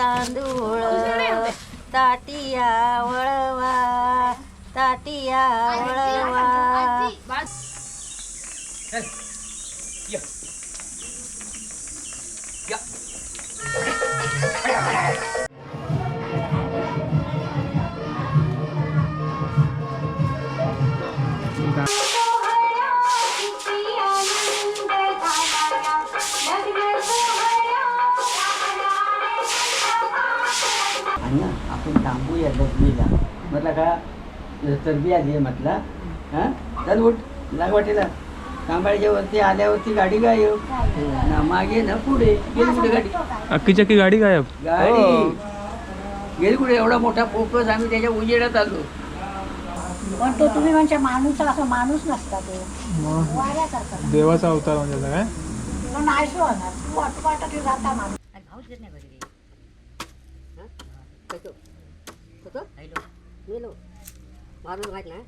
तांदूळ ताटिया वळवा ताटिया वळवा. आपण थांबूया लग्नीला म्हटलं का चरबी आली म्हटलं हां चल उठ लाग वाटेला तांबाळ्याच्या वरती आल्यावरती गाडी गायब ना मागे ना पुढे गेली कुठे गाडी अख्खी गाडी गायब गाडी गेली कुठे एवढा मोठा फोकस आम्ही त्याच्या उजेडात आलो. पण तो तुम्ही म्हणजे माणूस असं माणूस नसता तो वाऱ्यासारखा देवाचा अवतार म्हणजे काय तो नाही होणार तू वाटत जाता माणूस भाऊच घेत नाही घरी मारून माहित ना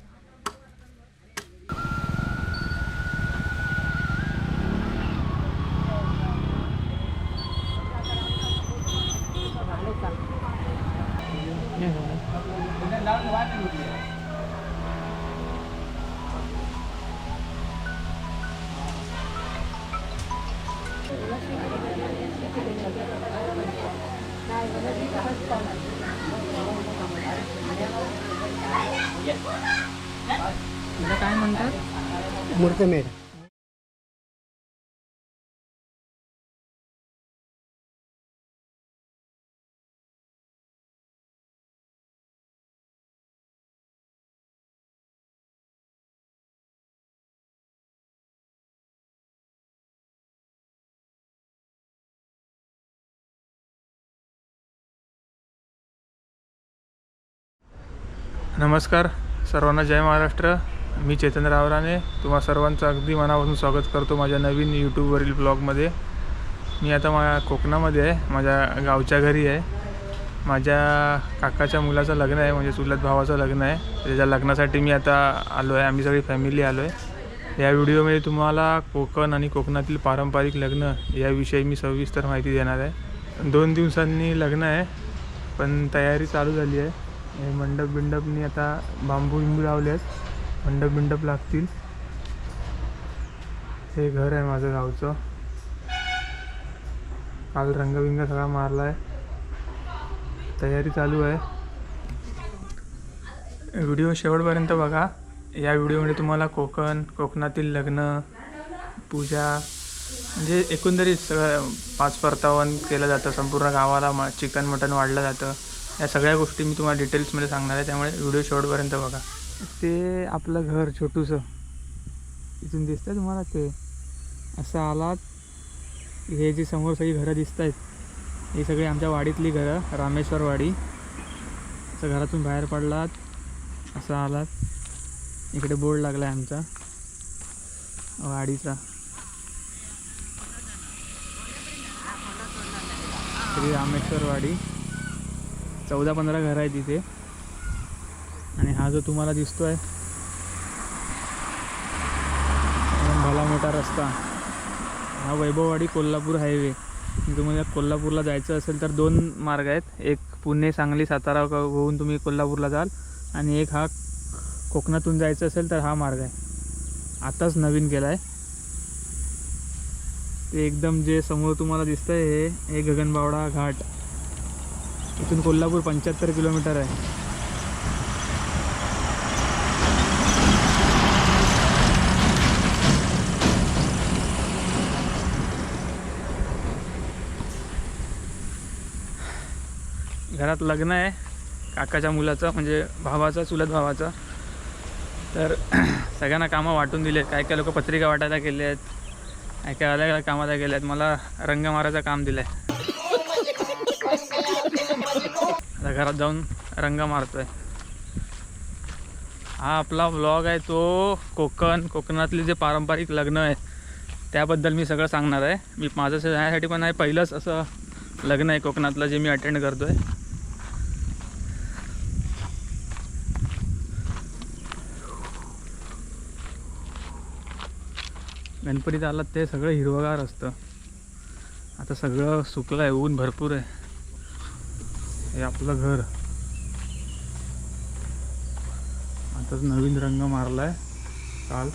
काय म्हणतात मुहूर्तमेढ. नमस्कार सर्वांना, जय महाराष्ट्र. मी चेतन रावराने तुम्हा सर्वांचं अगदी मनापासून स्वागत करतो माझ्या नवीन यूट्यूबवरील ब्लॉगमध्ये. मी आता कोकणामध्ये आहे, माझ्या गावच्या घरी आहे. माझ्या काकाच्या मुलाचं लग्न आहे, म्हणजे चुलत भावाचं लग्न आहे. त्याच्या लग्नासाठी मी आता आलो आहे. आम्ही सगळी फॅमिली आलो आहे. या व्हिडिओमध्ये तुम्हाला कोकण आणि कोकणातील पारंपरिक लग्न याविषयी मी सविस्तर माहिती देणार आहे. 2 दिवसांनी लग्न आहे, पण तयारी चालू झाली आहे. हे मंडपनी आता बांबू लावले आहेत, मंडप लागतील. हे घर आहे माझं गावचं. काल रंगबिंग सगळा मारला आहे, तयारी चालू आहे. व्हिडिओ शेवटपर्यंत बघा. या व्हिडिओमध्ये तुम्हाला कोकणातील लग्न, पूजा, म्हणजे एकंदरीत सगळं 5 परतावन केलं जातं. संपूर्ण गावाला चिकन मटण वाढलं जातं. या सगळ्या गोष्टी मी तुम्हाला डिटेल्समध्ये सांगणार आहे, त्यामुळे व्हिडिओ शेवटपर्यंत बघा. ते आपलं घर छोटूसं इथून दिसतं तुम्हाला. ते असं आलात, हे जी समोर सगळी घरं दिसत आहेत ही सगळी आमच्या वाडीतली घरं, रामेश्वर वाडी. असं घरातून बाहेर पडलात, असं आलात, इकडे बोर्ड लागला आहे आमचा वाडीचा. श्री रामेश्वर वाडी. 14-15 घरं आहेत तिथे. आणि हा जो तुम्हाला दिसतोय भला मोठा रस्ता, हा वैभववाडी कोल्हापूर हायवे. तुम्हाला कोल्हापूरला जायचं असेल तर 2 मार्ग आहेत. एक पुणे, सांगली, सातारा होऊन तुम्ही कोल्हापूरला जाल, आणि एक हा कोकणातून जायचं असेल तर हा मार्ग आहे. आताच नवीन केला आहे. ते एकदम जे समोर तुम्हाला दिसतंय हे गगनबावडा घाट. इथून कोल्हापूर 75 किलोमीटर आहे. घरात लग्न आहे काकाच्या मुलाचं, म्हणजे भावाचा, चुलत भावाचा. तर सगळ्यांना कामं वाटून दिले आहेत. काय लोक पत्रिका वाटायला गेले आहेत, काय अलग अलग कामाला गेले आहेत. मला रंग मारायचं काम दिलं आहे. आता घरात जाऊन रंग मारतोय. हा आपला व्लॉग आहे तो कोकणातले जे पारंपरिक लग्न आहे त्याबद्दल मी सगळं सांगणार आहे. मी माझं यासाठी पण आहे, पहिलंच असं लग्न आहे कोकणातलं जे मी अटेंड करतोय. गणपतीत आलात ते सगळं हिरवगार असतं. आता सगळं सुकलं आहे, ऊन भरपूर आहे. हे आपलं घर. आताच नवीन रंग मारलाय काल.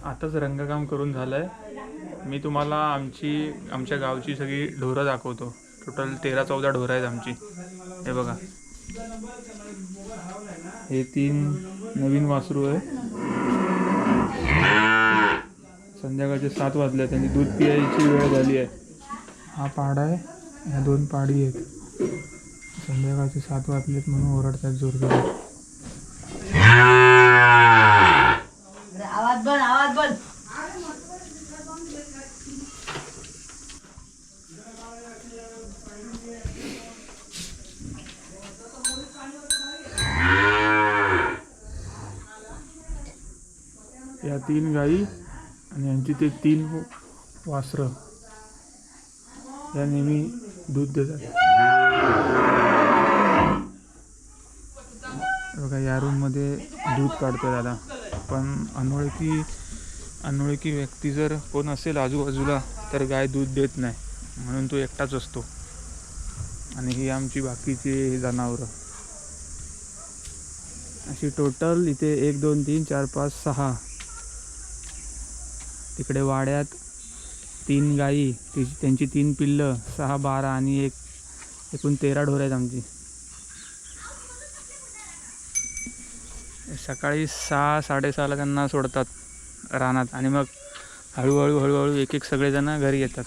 आताच रंगकाम करून झालंय. मी तुम्हाला आमच्या गावची सगळी ढोरं दाखवतो. टोटल 13-14 ढोरं आहेत आमची. हे बघा, हे 3 नवीन वासरू आहे. संध्याकाळचे 7 वाजले, त्यांनी दूध पियायची वेळ झाली आहे. हा पाडा आहे, ह्या 2 पाडी आहेत. संध्याकाळचे 7 वाजलेत म्हणून ओरडतात जोरजोरात. आवाज बंद. या 3 गाई आणि यांची ते 3 वासरं या नेहमी दूध देतात. बघा, या रूममध्ये दूध काढतो दादा. पण अनोळखी व्यक्ती जर कोण असेल आजूबाजूला तर गाय दूध देत नाही, म्हणून तो एकटाच असतो. आणि ही आमची बाकीची जनावरं अशी टोटल इथे 1 2 3 4 5 6. तिकडे वाड्यात 3 गाई, त्यांची 3 पिल्लं, 6 12 आणि एकूण 13 ढोरं आहेत आमची. सकाळी 6-6:30 त्यांना सोडतात रानात आणि मग हळूहळू एक सगळेजण घरी येतात.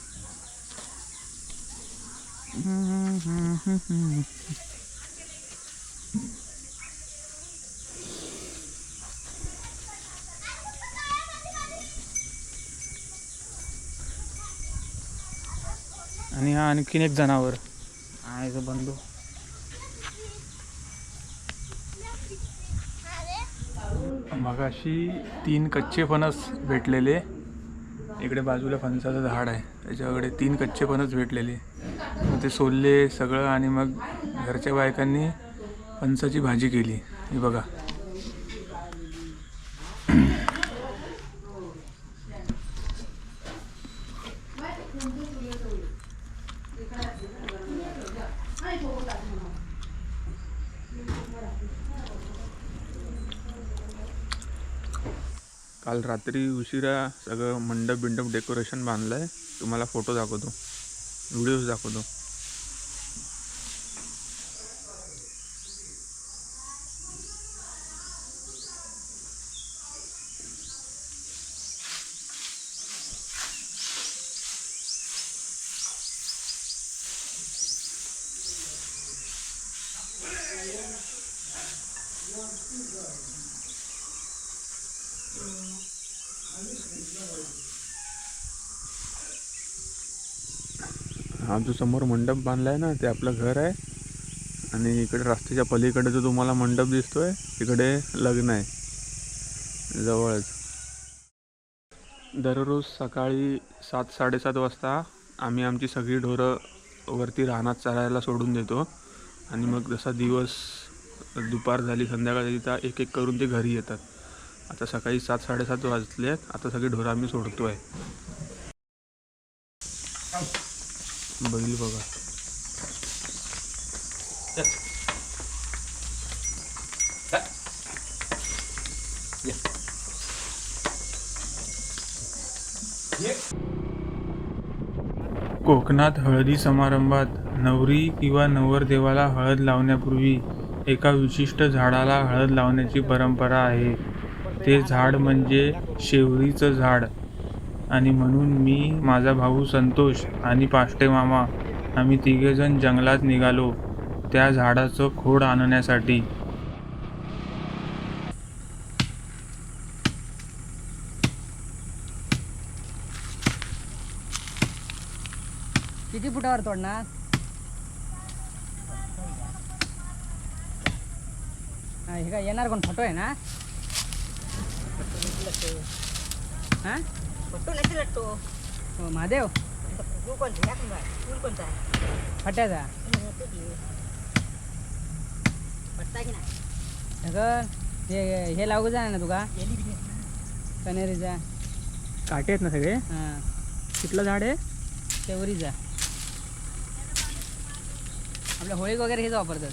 आणि हा आणखीन एक जनावर आहे जो बंधू. मगाशी 3 कच्चे फणस भेटलेले. इकडे बाजूला फणसाचं झाड आहे, त्याच्याकडे 3 कच्चे फणस भेटलेले. मग ते सोलले सगळं आणि मग घरच्या बायकांनी फणसाची भाजी केली. हे बघा, काल रात्री उशिरा सगळं मंडप डेकोरेशन बांधलं आहे. तुम्हाला फोटो दाखवतो, व्हिडिओज दाखवतो. हा जो समोर मंडप बांधला आहे ना, ते आपलं घर आहे. आणि इकडे रस्त्याच्या पलीकडे जो तुम्हाला मंडप दिसतोय तिकडे लग्न आहे जवळच. दररोज सकाळी 7-7:30 वाजता आम्ही आमची सगळी ढोरं वरती रानात चरायला सोडून देतो. आणि मग जसा दिवस दुपार झाली, संध्याकाळ झाली, तर एक करून ते घरी येतात. आता सकाळी 7-7:30 वाजले आहेत. आता सगळी ढोरं आम्ही सोडतो आहे. बैल बघा, कोकणात हळदी समारंभात नवरी किंवा नवरदेवाला हळद लावण्यापूर्वी एका विशिष्ट झाडाला हळद लावण्याची परंपरा आहे. ते झाड म्हणजे शेवरीचं झाड. आणि म्हणून मी, माझा भाऊ संतोष आणि पाष्टे मामा आम्ही तिघेजण जंगलात निघालो त्या झाडाचं खोड आणण्यासाठी. किती फुटावर तोडणार? हे काय येणार कोण? फोटो आहे ना? हा फोटो नाही लटतो. हो महादेव तू कोणता फुल कोणता आहे? फट्याचा फटता की नाही? हे लागू जा ना तुका कनेरीचा काटे आहेत ना सगळे? हां कुठलं झाड आहे? शेवरीचा. आपल्या होळी वगैरे हेच वापरतात.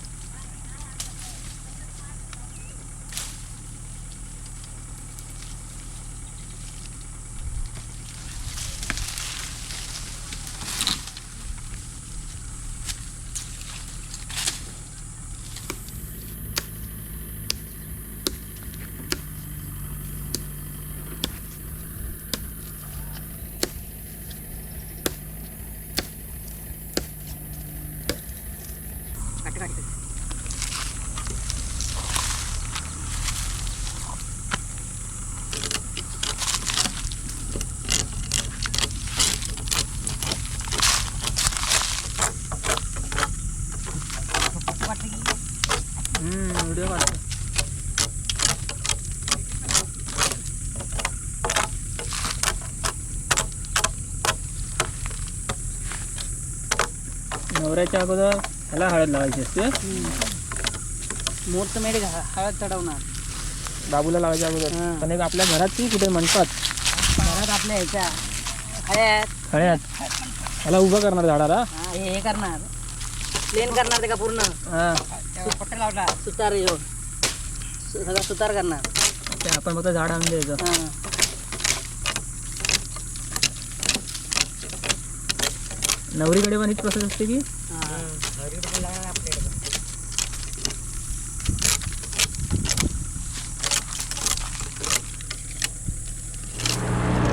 व्हिडिओ काढतो. नवऱ्याच्या अगोदर ह्याला हळद लावायची असते. मुहूर्त मेढ हळद चढवणार बाबूला लावायच्या अगोदर. हां. पण एक आपल्या घरात ती कुठे म्हणतात घरात आपल्या ह्याच्या खळ्यात खळ्यात ह्याला उभं करणार झाडाला. हे करणार प्लेन करणार ते का पूर्ण पट्टा लावला सुतार येऊन सगळं सुतार करणार. ते आपण फक्त झाड आणून द्यायचं. हां नवरीकडे पण हीच प्रोसेस असते की?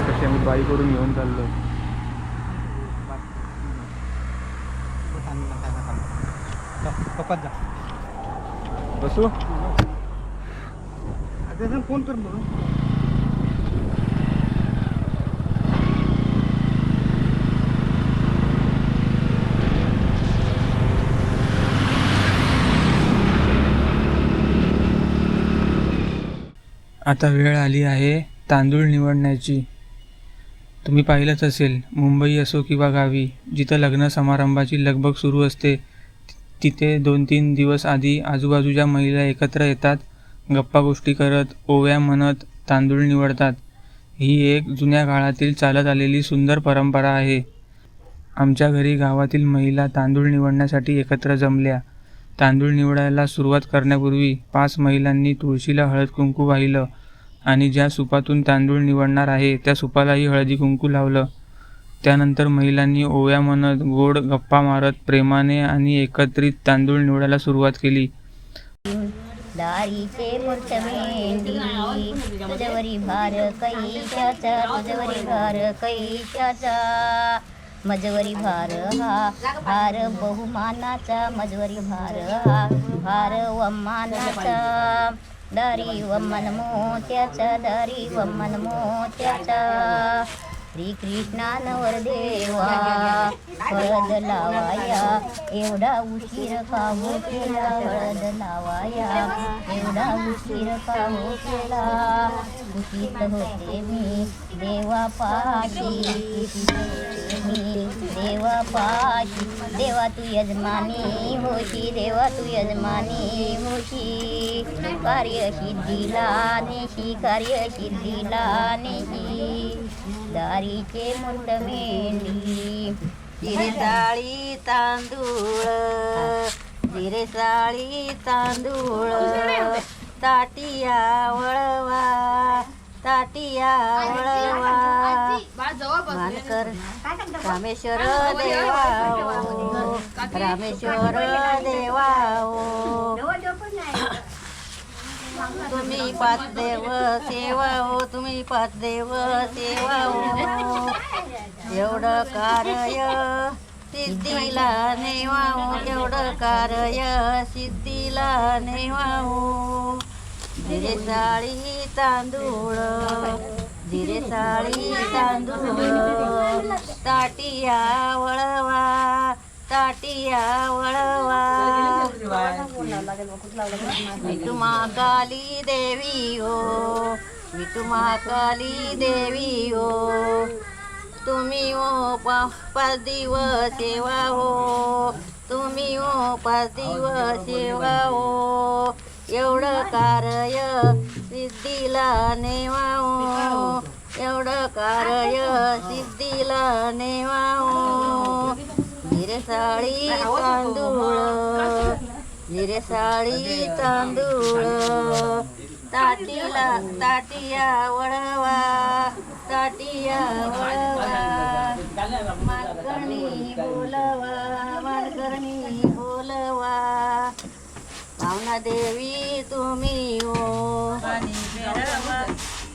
तशी आम्ही बाई करून घेऊन चाललो. बसू फोन कर म्हणून. आता वेळ आली आहे तांदूळ निवडण्याची. तुम्ही पाहिलंच असेल, मुंबई असो किंवा गावी, जिथं लग्न समारंभाची लगबग सुरू असते तिथे 2-3 दिवस आधी आजूबाजूच्या महिला एकत्र येतात, गप्पा गोष्टी करत, ओव्या म्हणत तांदूळ निवडतात. ही एक जुन्या काळातील चालत आलेली सुंदर परंपरा आहे. आमच्या घरी गावातील महिला तांदूळ निवडण्यासाठी एकत्र जमल्या. तांदूळ निवडायला सुरुवात करण्यापूर्वी 5 महिलांनी तुळशीला हळद कुंकू वाहिलं आणि ज्या सुपातून तांदूळ निवडणार आहे त्या सुपालाही हळदी कुंकू लावलं. त्यानंतर महिलांनी ओव्या म्हणत, गोड गप्पा मारत, प्रेमाने आणि एकत्रित तांदूळ निवडायला सुरुवात केली. दारीचे मूर्त मेंढी तुझवरी भार कैशाचा, तुझवरी भार कैशाचा, मजवरी भार हा भार बहुमानाचा, मजवरी भार हा भार वमानाचा, दारी वमन मोत्याचा, दारी वमन मोत्याचा. श्रीकृष्णानवर देवा हळद लावाया, एवढा उशीर का हो केला, हळद लावाया एवढा उशीर का हो केला. उशीत होते मी देवा पाशी, मी देवा पाशी, देवा तू यजमानी होशी, देवा तू यजमानी होशी. कार्यसिद्धीला नेशी, कार्यसिद्धीला नेशी, दारीचे मूर्त मेंढी. जिरेसाळी तांदूळ, जिरेसाळी तांदूळ, ताटिया वळवा, ताटिया वळवा मानकर रामेश्वर देवा ओ, रामेश्वर देवा ओ. तुम्ही पाच देव सेवा हो, तुम्ही पाच देव सेवा हो. एवढं कार्य सिद्धीला नेवा हो, एवढं कार्य सिद्धीला नेवा हो. जिरे साळी तांदूळ, जिरे साळी तांदूळ, ताटिया वळवा, ताटिया वळवा. विठुमा काली देवी हो, विठुमा काली देवी हो. तुम्ही हो पाच दिवस सेवा हो, तुम्ही हो पाच दिवस सेवा हो. एवढं कार्य सिद्धीला नेवा हो, एवढं कार्य सिद्धीला नेवा हो. जिरे साळी तांदूळ, जिरे साळी तांदूळ, ताटिया वळवा, ताटिया वळवा. मानकरणी बोलवा, मानकरणी बोलवा. पावना देवी तुम्ही हो, मामाने बेरवा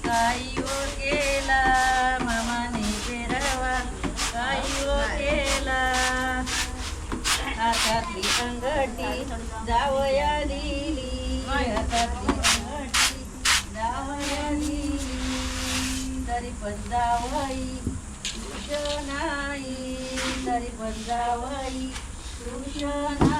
काही हो केला, मामाने बेरवा काही हो केला. हातातली अंगठी जावया दिली, हातातली अंगठी जावया दिली. तरी पण जावई खुश नाही, तरी पण जावई खुश नाही.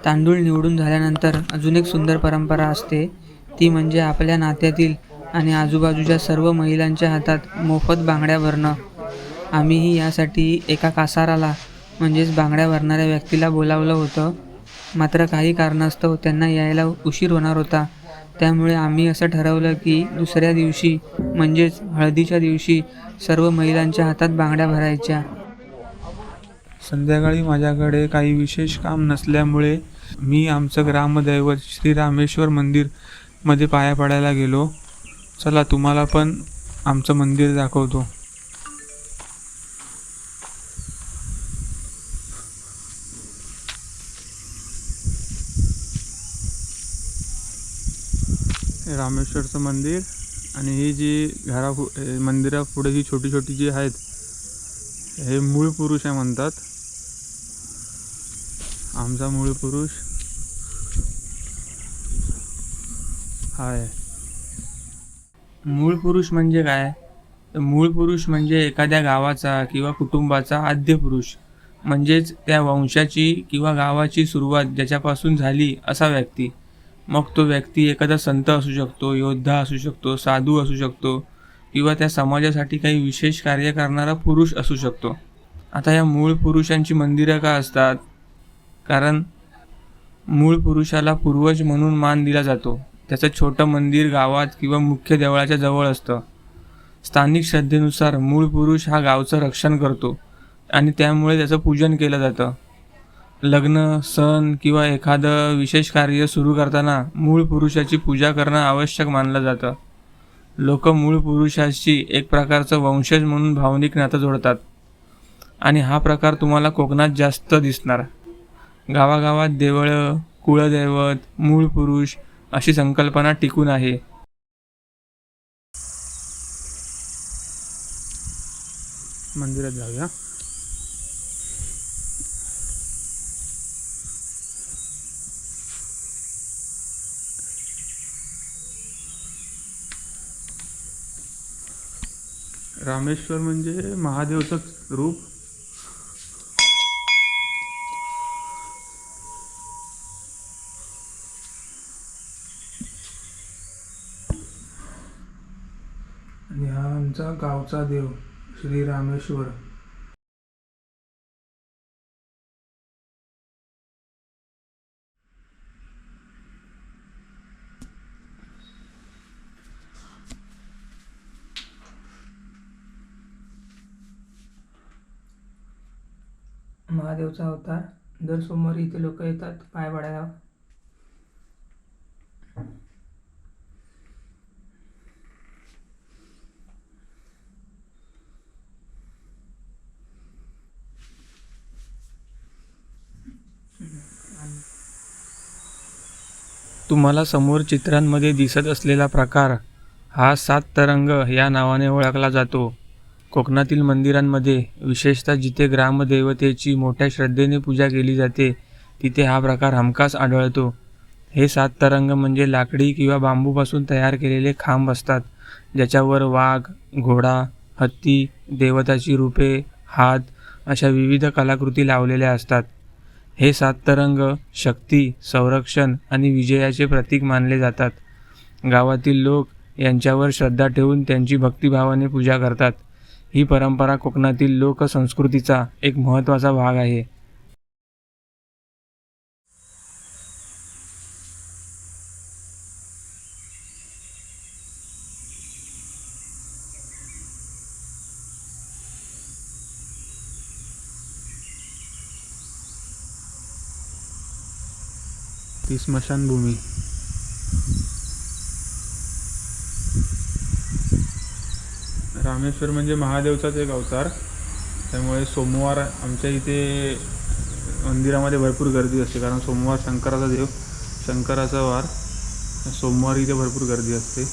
तांदूळ निवडून झाल्यानंतर अजून एक सुंदर परंपरा असते, ती म्हणजे आपल्या नात्यातील आणि आजूबाजूच्या सर्व महिलांच्या हातात मोफत बांगड्या भरणं. आम्हीही यासाठी एका कासाराला म्हणजेच बांगड्या भरणाऱ्या व्यक्तीला बोलावलं होतं. मात्र काही कारणास्तव त्यांना यायला उशीर होणार होता. त्यामुळे आम्ही असं ठरवलं की दुसऱ्या दिवशी म्हणजेच हळदीच्या दिवशी सर्व महिलांच्या हातात बांगड्या भरायच्या. संध्याकाळी माझ्याकडे काही विशेष काम नसल्यामुळे मी आमचं ग्रामदैवत श्री रामेश्वर मंदिरमध्ये पाया पडायला गेलो. चला तुम्हाला पण आमचं मंदिर दाखवतो. रामेश्वरचं मंदिर आणि ही जी मंदिरापुढे ही छोटी छोटी जी आहेत हे मूळ पुरुष आहे म्हणतात. आमचा मूळ पुरुष हाय. मूळ पुरुष म्हणजे काय? तर मूळ पुरुष म्हणजे एखाद्या गावाचा किंवा कुटुंबाचा आद्य पुरुष, म्हणजेच त्या वंशाची किंवा गावाची सुरुवात ज्याच्यापासून झाली असा व्यक्ती. मग तो व्यक्ती एखादा संत असू शकतो, योद्धा असू शकतो, साधू असू शकतो किंवा त्या समाजासाठी काही विशेष कार्य करणारा पुरुष असू शकतो. आता या मूळ पुरुषांची मंदिरं का असतात? कारण मूळ पुरुषाला पूर्वज म्हणून मान दिला जातो. त्याचं छोटं मंदिर गावात किंवा मुख्य देवळाच्या जवळ असतं. स्थानिक श्रद्धेनुसार मूळ पुरुष हा गावचं रक्षण करतो आणि त्यामुळे त्याचं पूजन केलं जातं. लग्न, सण किंवा एखादं विशेष कार्य सुरू करताना मूळ पुरुषाची पूजा करणं आवश्यक मानलं जातं. लोक मूळ पुरुषाशी एक प्रकारचं वंशज म्हणून भावनिक नातं जोडतात आणि हा प्रकार तुम्हाला कोकणात जास्त दिसणार. गावागावात देवळं, कुळदैवत, मूळ पुरुष अशी संकल्पना टिकून आहे. मंदिरात जाऊया. रामेश्वर म्हणजे महादेवचं रूप. आणि हा आमचा गावचा देव श्री रामेश्वर. महादेवचा अवतार. दर सोमवारी इथे लोक येतात पाय पडायला. तुम्हाला समोर चित्रांमध्ये दिसत असलेला प्रकार हा 7 तरंग या नावाने ओळखला जातो. कोकणातील मंदिरांमध्ये विशेषतः जिथे ग्रामदेवतेची मोठ्या श्रद्धेने पूजा केली जाते तिथे हा प्रकार हमखास आढळतो. हे 7 तरंग म्हणजे लाकडी किंवा बांबूपासून तयार केलेले खांब असतात ज्याच्यावर वाघ, घोडा, हत्ती, देवताची रूपे, हात अशा विविध कलाकृती लावलेल्या असतात. हे 7 तरंग शक्ती, संरक्षण आणि विजयाचे प्रतीक मानले जातात. गावातील लोक यांच्यावर श्रद्धा ठेवून त्यांची भक्तिभावाने पूजा करतात. ही परंपरा कोकणातील लोकसंस्कृतीचा एक महत्त्वाचा भाग आहे. ती स्मशानभूमी. रामेश्वर म्हणजे महादेवचाच एक अवतार. त्यामुळे सोमवार आमच्या इथे मंदिरामध्ये भरपूर गर्दी असते, कारण सोमवार शंकराचा वार. सोमवार इथे भरपूर गर्दी असते.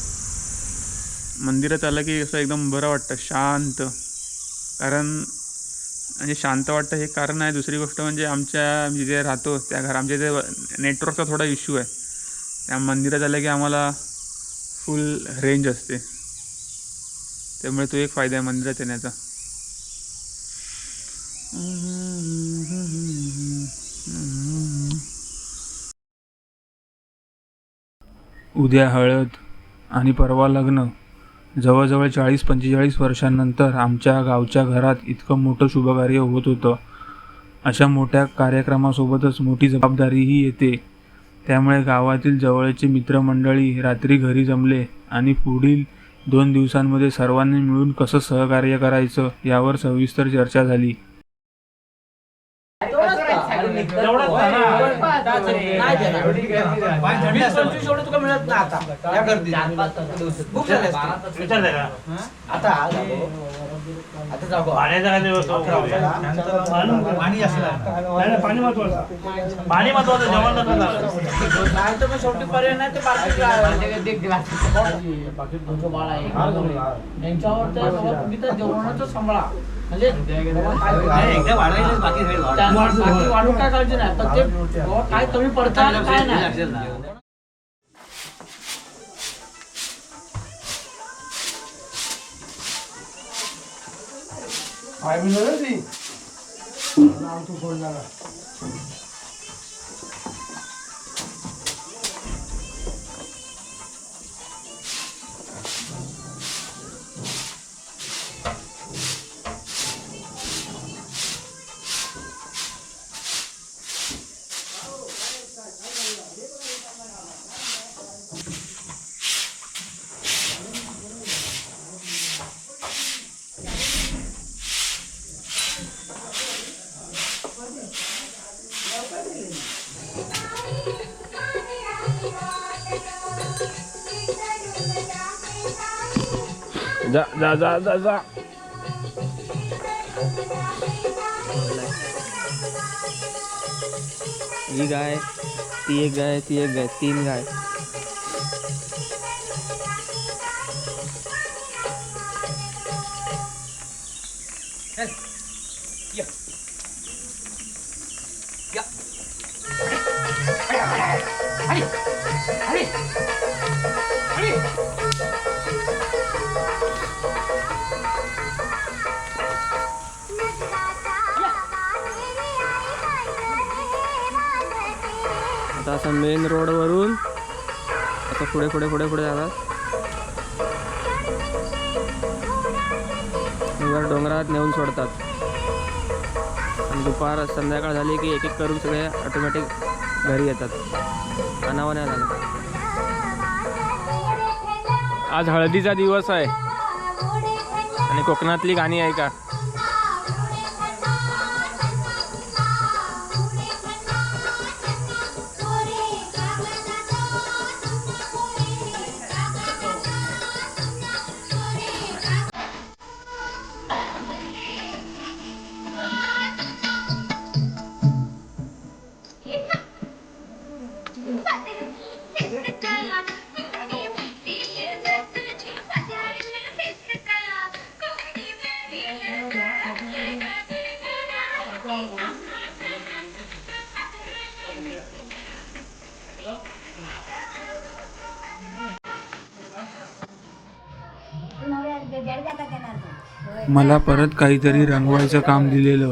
मंदिरात आलं की असं एकदम बरं वाटतं, शांत. कारण म्हणजे शांत वाटतं हे कारण आहे. दुसरी गोष्ट म्हणजे आमच्या जिथे राहतो आमच्या इथे नेटवर्कचा थोडा इश्यू आहे. त्या मंदिरात आलं की आम्हाला फुल रेंज असते. त्यामुळे तो एक फायदा आहे मंदिरात येण्याचा. उद्या हळद आणि परवा लग्न. जवळजवळ 40-45 वर्षांनंतर आमच्या गावच्या घरात इतकं मोठं शुभकार्य होत होतं. अशा मोठ्या कार्यक्रमासोबतच मोठी जबाबदारीही येते. त्यामुळे गावातील जवळचे मित्रमंडळी रात्री घरी जमले आणि पुढील 2 दिवसांमध्ये सर्वांनी मिळून कसं सहकार्य करायचं यावर सविस्तर चर्चा झाली. पाणी महत्वाचं जेवण शेवटी पर्याय नाही ते जेवणाचं सांभाळा. म्हणजे वाढून काय काळजी नाही, पण ते काय कमी पडतं काय नाही. जा जा जा जा जा. ही गाय, ती एक गाय, ती एक गाय, 3 गाय. आता असं मेन रोडवरून आता पुढे जातात. वर डोंगरात नेऊन सोडतात आणि दुपार संध्याकाळ झाली की एक एक करून सगळे ऑटोमॅटिक घरी येतात. आणावं नाही झालं. आज हळदीचा दिवस आहे आणि कोकणातली गाणी आहे का. मला परत काहीतरी रंगवायचं काम दिलेलं,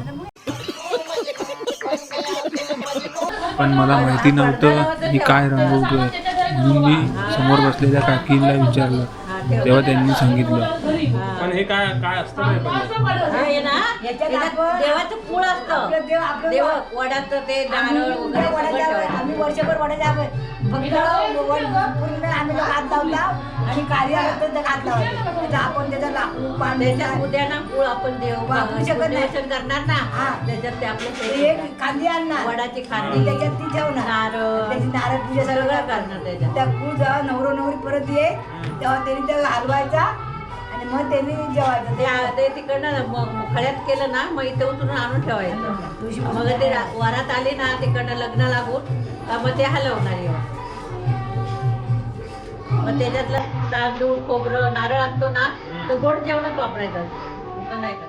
पण मला माहिती नव्हतं मी काय रंगवतोय. म्हणून मी समोर बसलेल्या काकीला विचारलं, तेव्हा त्यांनी सांगितलं. पण हे काय काय असतं हे ना देवाचं फूळ असतं. देव वडाचं ते नारळ वगैरे सगळं ठेवायचं. आम्ही वर्षभर वडायला फक्त पूर्ण आम्ही हात लावला आणि कार्य हात लावायचं. आपण त्याचा लाकूड त्याच्या उद्या ना फूळ आपण देव वापरू शकत नाही. दर्शन करणार ना. त्याच्यात ते आपलं खांदी आणणार, वडाची खांदी त्याच्यात ती ठेवणार, नारळ त्याची नारळ पूजा सगळं सगळं करणार त्याच्यात. त्या फूल जेव्हा नवरो नवरी परत ये तेव्हा त्यांनी त्या हलवायचा आणि मग त्यांनी जेवायचं. ते तिकडनं खड्यात केलं ना मग इथे उतरून आणून ठेवायचं. मग ते वरात आली ना तिकडनं लग्न लागून मग ते हलवणार येऊन. मग त्याच्यातलं तांदूळ खोबरं नारळ आणतो ना तो गोड जेवणच वापरायचं. असं नाही का.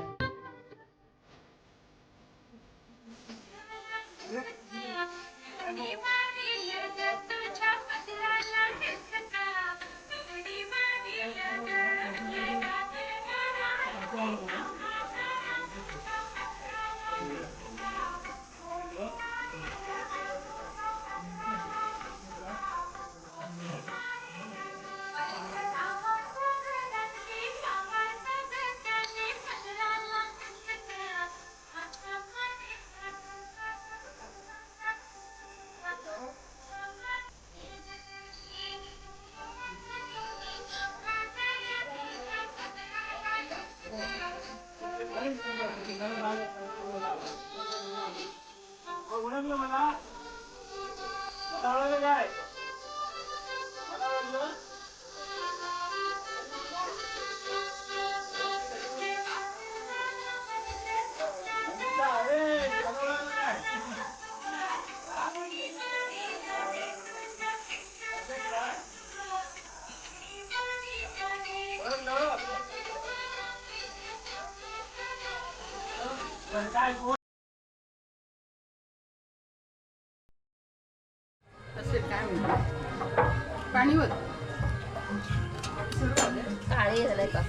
काळे झालंय का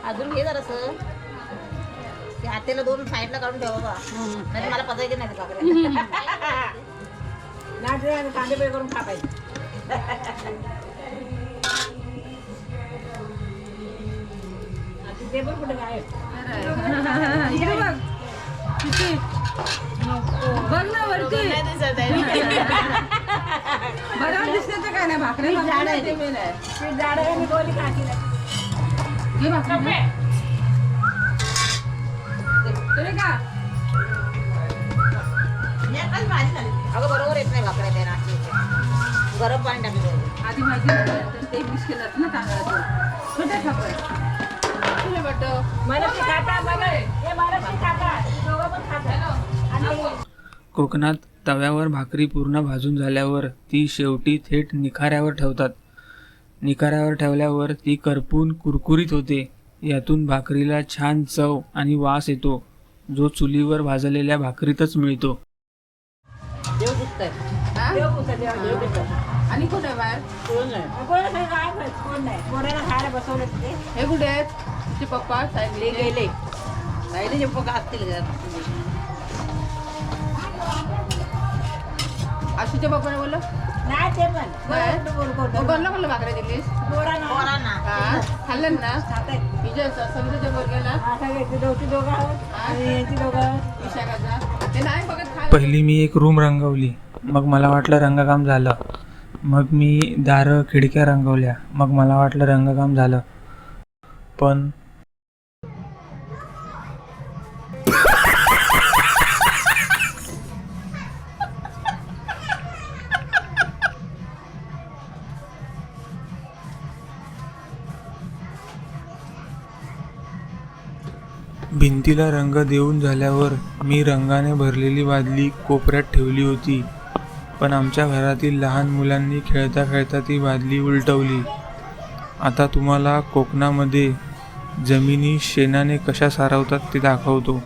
अजून घे जरासं. ते हातेला दोन साईडला काढून ठेवा बा. नाही मला पचायचे नाही काकडे. नाट कांदे पेळ करून टाकायचे. ते पण कुठे काय बघ ना वरती बरोबर दिसत काय नाही. भाकरी झाड आहे ते झाड आहे. मी गोली काढली तुम्ही का भाजी झाली. अगं बरोबर येत नाही भाकऱ्या ते नाश्ते. गरम पाणी टाकलं आधी माहिती नव्हतं ते मिक्स केलं ना तांदळाचं. छोटे खापर कोकणात तव्यावर भाकरी पूर्ण भाजून झाल्यावर ती शेवटी थेट निखाऱ्यावर ठेवतात. निखाऱ्यावर ठेवल्यावर ती करपून कुरकुरीत होते. यातून भाकरीला छान चव आणि वास येतो, जो चुलीवर भाजलेल्या भाकरीतच मिळतो. देव दिसतंय. आणि कुठे आहे बाहेर कोण नाही. कोण नाही. कोणाला खायला बसवलं ते. हे कुठे आहेत तुझे पप्पा ते गेले साईडचे पका असतील घरात. आशूच्या पप्पाने बोललं नाही ते पण कोणला कोणला भाकऱ्या दिलीस पोरांना खाल्लं ना हिच्या समजूच्या बोरग्याला दोघं आहोत आणि यांची दोघं विशाखाचा ते नाही बघत खा पहिली मी एक रूम रंगवली, मग मला वाटलं रंगकाम झालं. मग मी दारं खिडक्या रंगवल्या, मग मला वाटलं रंगकाम झालं. पण भिंतीला रंग देऊन झाल्यावर मी रंगाने भरलेली बादली कोपऱ्यात ठेवली होती. पण आमच्या घरातील लहान मुलांनी खेळता खेळता ती बादली उलटवली. आता तुम्हाला कोकणामध्ये जमिनी शेणाने कशा सारवतात ते दाखवतो.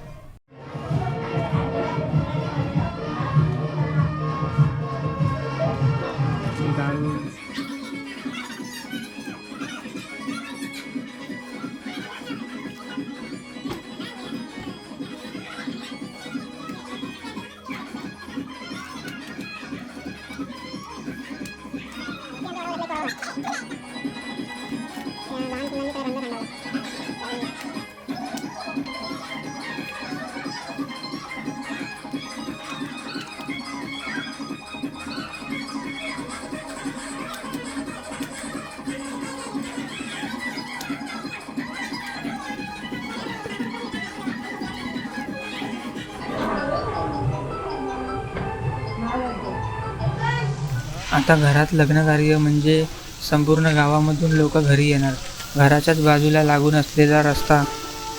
आता घरात लग्नकार्य म्हणजे संपूर्ण गावामधून लोक घरी येणार. घराच्याच बाजूला लागून असलेला रस्ता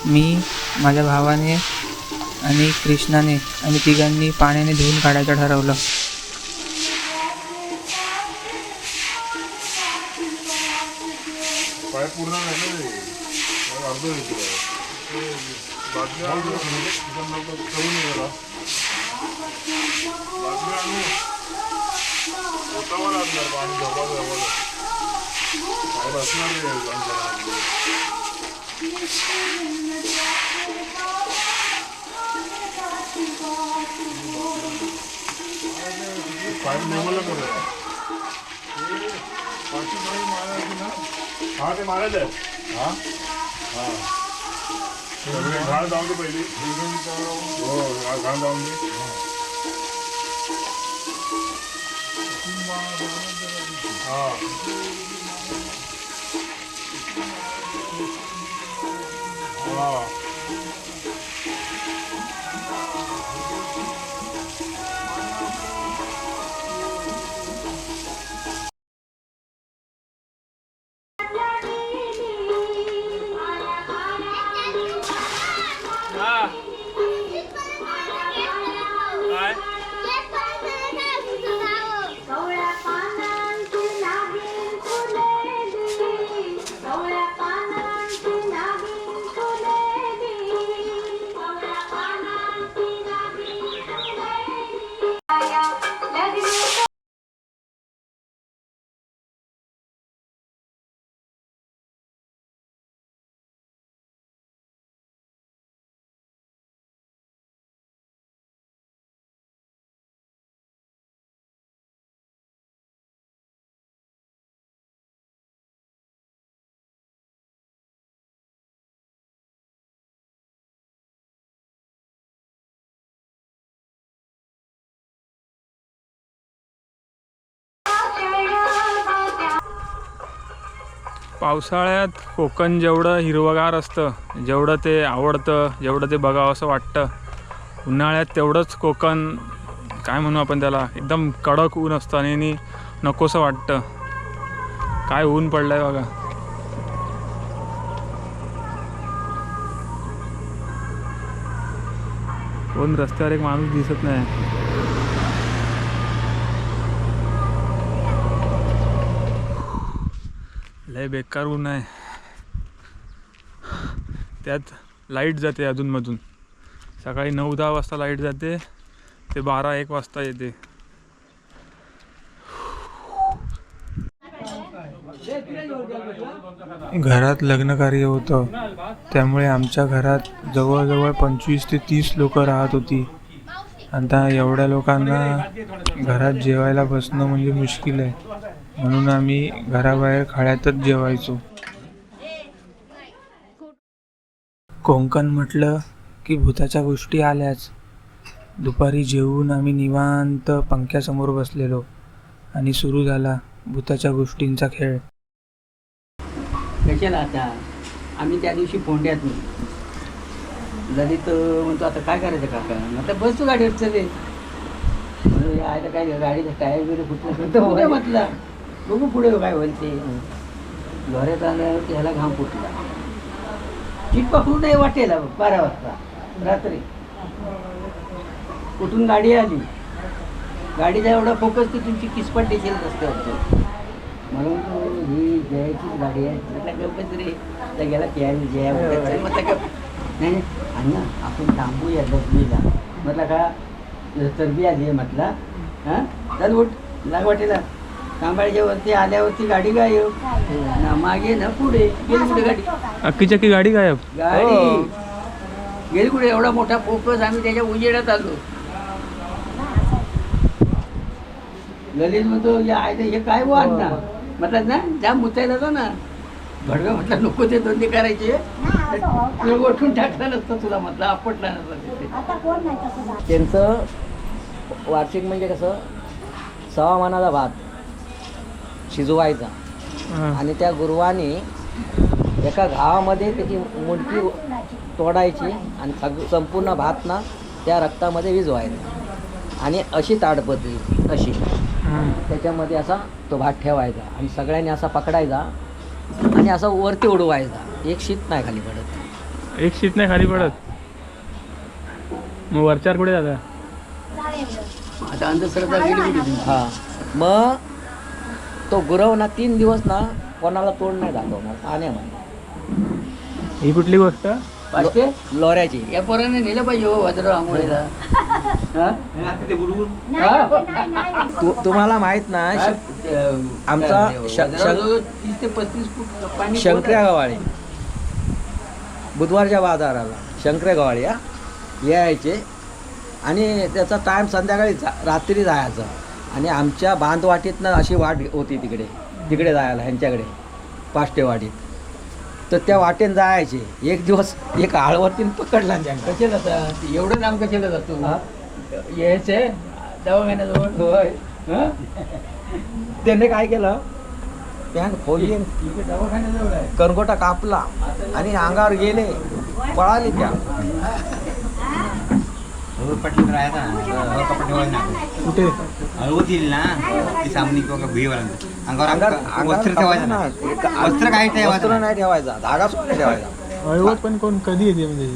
मी, माझ्या भावाने आणि कृष्णाने आणि तिघांनी पाण्याने धुवून काढायचं ठरवलं. हा ते मारायचं हा हा घाण जाऊन दे पहिली हो घाण जाऊन दे हा हा पावसाळ्यात कोकण जेवढं हिरवगार असतं, जेवढं ते आवडतं, जेवढं ते बघावं असं वाटतं, उन्हाळ्यात तेवढंच कोकण काय म्हणू आपण त्याला, एकदम कडक ऊन असतं आणि नकोसं वाटतं. काय ऊन पडलं आहे बघा. कोण रस्त्यावर एक माणूस दिसत नाही. लय बेकार ऊन आहे. त्यात लाईट जाते अधूनमधून. सकाळी 9-10 वाजता लाईट जाते ते 12-1 वाजता येते. घरात लग्नकार्य होतं, त्यामुळे आमच्या घरात जवळजवळ 25 ते 30 लोक राहत होती. आता एवढ्या लोकांना घरात जेवायला बसणं म्हणजे मुश्किल आहे, म्हणून आम्ही घराबाहेर खाड्यातच जेवायचो. कोकण म्हटलं की भूताच्या गोष्टी आल्याच. दुपारी जेवून आम्ही निवांत पंख्यासमोर बसलेलो आणि सुरू झाला भूताच्या गोष्टींचा खेळ. कशाला आता आम्ही त्या दिवशी फोंड्यात ललित म्हणतो आता काय करायचं काका, आता बसतो गाडीवर चले. आता काय गाडीचा टायर वगैरे फुटला म्हटला बघू पुढे काय होईल ते. घरात आल्यावरती ह्याला घाम फुटला, चिट पकडून नाही वाटेला 12 वाजता रात्री. कुठून गाडी आली, गाडीचा एवढा फोकस की तुमची किसपट देशील रस्त्यावरती. म्हणून ही जयाचीच गाडी आहे म्हटलं गप्पच रे, त्या गेला प्यायला जया म्हटलं गप. नाही अण्णा आपण थांबूया डस्टबिनला म्हटलं का चरबी आली म्हटलं. हां चल उठ लाग वाटेला. तांबाळ्याच्या वरती आल्यावरती गाडी गायब, ना मागे ना पुढे. गेली कुठे गाडी, अख्खीचक्की गाडी गायब. गाडी गेली कुठे. एवढा मोठा फोकस, आम्ही त्याच्या उजेडात आलो. ललित म्हणतो हे काय वाट ना म्हटलं ना जाम मुतायला जातो ना. भडगा म्हटलं नको ते धंदे करायचे, गोठून टाकलं नसतं तुला म्हटलं, आपटला नसतं. आता कोण नाही तसं जात. त्यांचं वार्षिक म्हणजे कसं 6 मानाचा भात शिजवायचा आणि त्या गुरुवानी एका घावामध्ये त्याची मुंडकी तोडायची आणि संपूर्ण भात ना त्या रक्तामध्ये विजवायचा आणि अशी ताडपत्री अशी त्याच्यामध्ये असा तो भात ठेवायचा आणि सगळ्यांनी असा पकडायचा आणि असा वरती उडवायचा. एक शीत नाही खाली पडत. एक शीट नाही खाली पडत. मग वरच्यावर कुठे जाता? आता अंधश्रद्धा गेली कुठे. हां मग तो गुरव ना 3 दिवस ना कोणाला तोड नाही दाखवणार पाण्यामध्ये. ही कुठली गोष्ट? पाचशे लोऱ्याची. या पोराने नेलं पाहिजे हो वज्र आंघोळीला. तुम्हाला माहित ना आमचा 30 ते 35 फूट पाणी. शंकर्या गव्हाळे बुधवारच्या बाजाराला शंकर्या गव्हाळे यायचे आणि त्याचा टाईम संध्याकाळी रात्री जायचा आणि आमच्या बांधवाटीतनं अशी वाट होती तिकडे जायला ह्यांच्याकडे पाष्टेवाटीत. तर त्या वाटेन जायचे. एक दिवस एक आळवरतीन पकडला त्यांना. कसे जातात एवढं लांब कशाला जातो. यायचे दवाखान्याजवळ. होय. हं? त्याने काय केलं, त्या खोली दवाखान्याजवळ आहे. करगोटा कापला आणि अंगावर गेले, पळाले त्या. कुठे? हळवतील ना ती सामनी किंवा भुईवर अंगावर वस्त्र ठेवायचं ना. वस्त्र काही वस्त्र नाही ठेवायचा, धागा सुद्धा ठेवायचा. अळवट पण कोण कधी येते म्हणजे?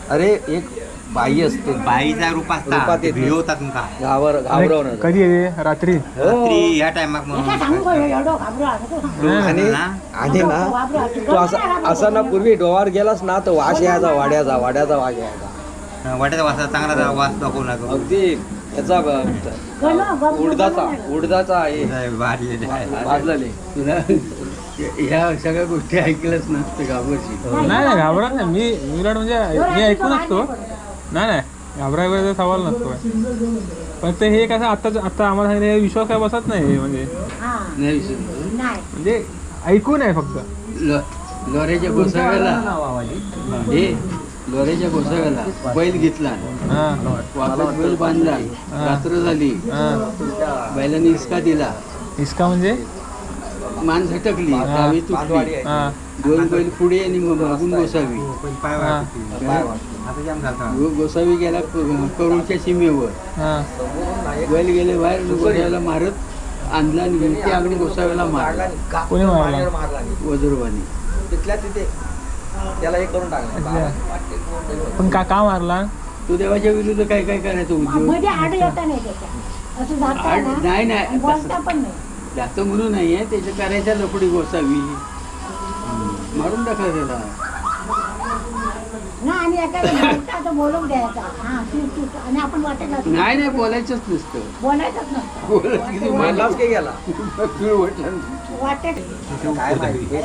अरे एक बाई असते, बाईचा रूपात रूपात येते. भिव होता तुमका घाबरवणं. कधी येते? रात्री? रात्री ह्या टायमाक एका सांगू का एवढं घाबरू नको. आणि ना तू असा ना पूर्वी डोवार गेलास ना तर वास यायचा, वाड्याचा वास यायचा. वाट्याचा वासा चांगला वास दाखवू नका. अगदी याचा उडदाचा आहे भाजलेले. तुला ह्या सगळ्या गोष्टी ऐकल्याच नसतं घाबरची. नाही घाबरत नाही मी उलट म्हणजे मी ऐकून असतो. नाही घाबरायचा सवाल नसतो. पण ते हे कसं आता आम्हाला सांगितलं विश्वास काय बसत नाही. म्हणजे म्हणजे ऐकून आहे फक्त. लोऱ्याच्या गोसाव्याला लोऱ्याच्या गोसाव्याला बैल घेतला, वापस बैल बांधला, रात्र झाली, बैलाने हिसका दिला. हिसका म्हणजे मान झटकली, डावी तुटली, 2 बैल पुढे आणि मागून गोसावी. गोसावी गेला करूच्या सीमेवर, बैल गेले बाहेर, गोसाव्याला मारत आणला आणि भिंती आगडी गोसाव्याला मारला. कोणी मारला? वज्रवाणी. तिथल्या तिथे त्याला हे करून टाकलं. पण का मारला? तो देवाच्या विरुद्ध काय काय करायचं उद्योग. मध्ये आड येता नाही त्याच्या असं जाता नाही बोलता पण नाही. जास्त म्हणून नाहीये, त्याच्या करायच्या लपडी गोसावी मारून टाकला त्याला. ना आणि एका आता बोलून द्यायचा हा तू आणि आपण वाटेला नाही बोलायचंच नसतं. बोलायचंच नसतं बोललाच की गेला वाटेल काय माहिती हे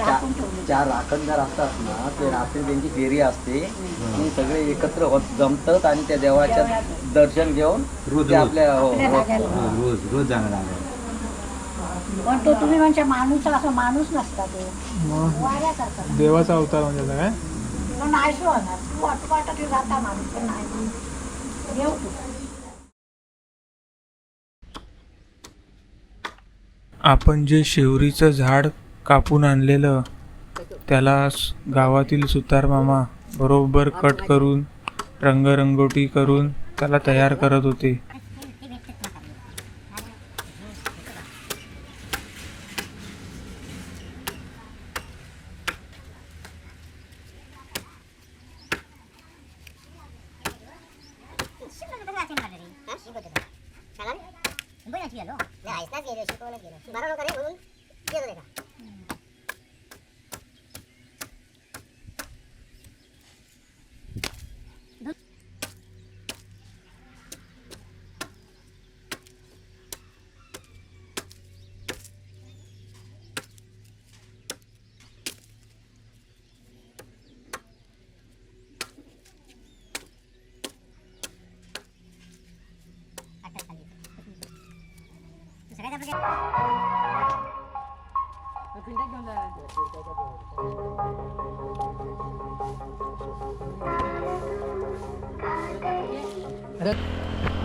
चार राखण जर असतात ना ते रात्री त्यांची फेरी असते आणि सगळे एकत्र जमतात आणि त्या देवाच्या दर्शन घेऊन ते आपल्या रोज जाणार आलं. पण तो तुम्ही म्हणजे माणूस असं माणूस नसता तो वाऱ्यासारखा देवाचा अवतार म्हणजे आता काय तो नाही होणार तू वाटत जाता माणूस पण नाही येऊ तू आपण जे शेवरीचं झाड कापून आणलेलं त्याला गावातील सुतार मामा बरोबर कट करून रंगरंगोटी करून त्याला तयार करत होते.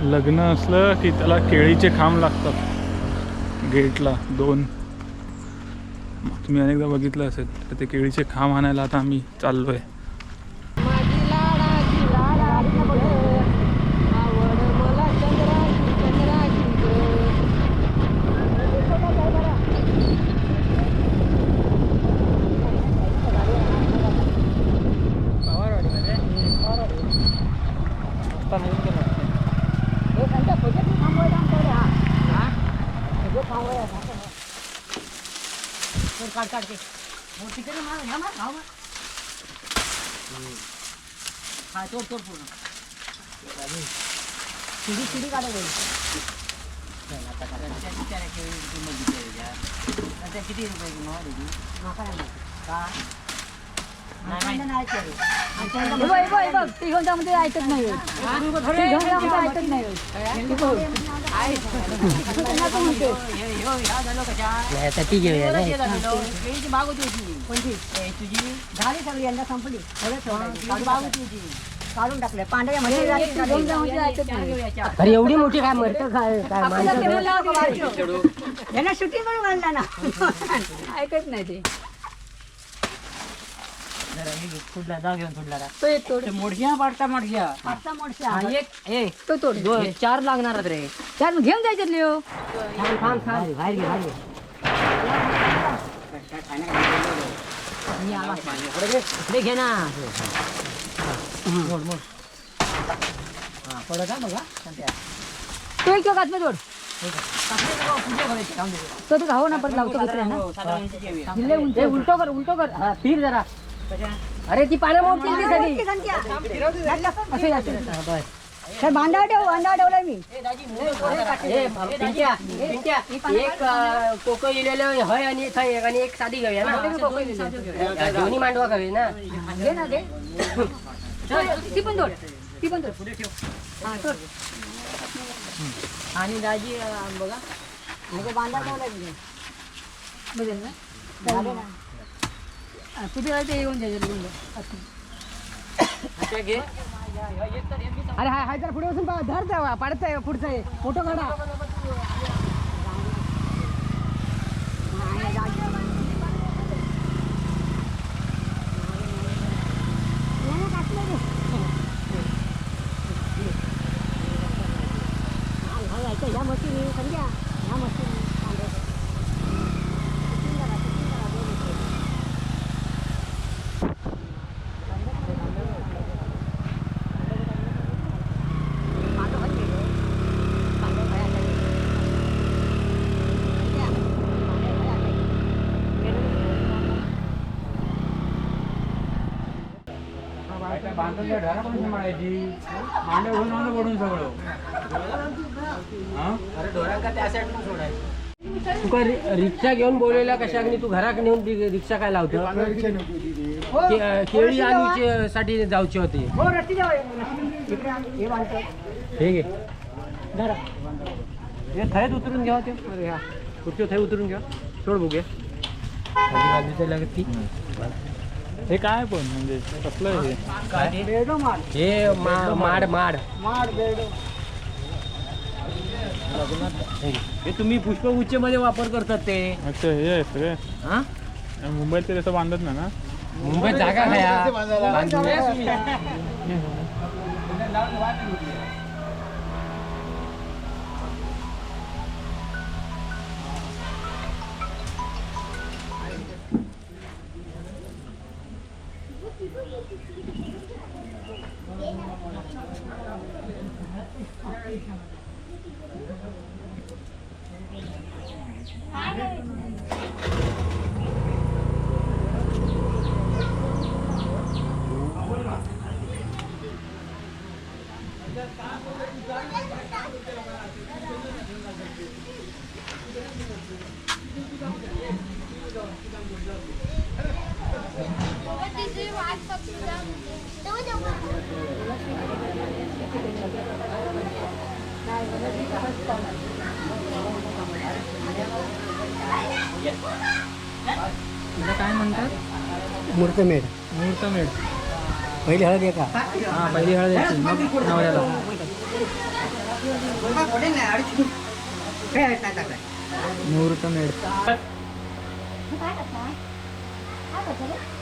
लग्न असलं की त्याला केळीचे खांब लागतात गेटला 2. तुम्ही अनेकदा बघितलं असेल तर ते केळीचे खांब आणायला आता आम्ही चाललोय. काढून टाकले पांढऱ्या मध्ये एवढी मोठी काय मरतं काय यांना शूटिंग करून आणला ना ऐकत नाही ते तो तोड 4 लागणार रे 4 घेऊन जायचं लिओ बाहेर घे ना तो एक जोड तो तो घाव ना परत लावतो उलटो कर फिर जरा अरे ती पानं मोडतील ती सगळी सर बांधा ठेवलाय मी एक कोको लिहिलेलं हय आणि आणि एक साधी घेऊया ना दोन्ही मांडवा घेऊया ना घे ना घे ती पण जोड आणि दाजी बघा बांधा ठेवलाय बघेल ना झाले ना कुठे जायचं येऊन जायचं घे अरे हाय जरा पुढे बसून धर द्यावा पाडत आहे पुढचा आहे फोटो काढा या मशीनी समजा या मशीनी अरे ढोरांका त्या साईडला सोडायचं. तुका रिक्षा घेऊन बोलवल्या कशाक तू घराक नेऊन रिक्षा काय लावतो? केळी आणि साठी जाऊची होती. ठीक आहे हे थैत उतरून घ्या ते. अरे ह्या खुर्ची थै उतरून घ्या. सोड बघूया बाजूचं लागत की हे काय पण म्हणजे कसलं हे? हे माड माड हे तुम्ही पुष्पगुच्छ मध्ये वापर करतात ते. अच्छा हे आहे सगळे. हा मुंबईत ते तसं बांधत नाही ना. मुंबईत जागा काय काय म्हणतात? मुहूर्तमेढ. मुहूर्तमेढ. पहिली हळद आहे का? हां, पहिली हळद यायची मग नवऱ्याला. मुहूर्तमेढ. काय करता? काय करता रे?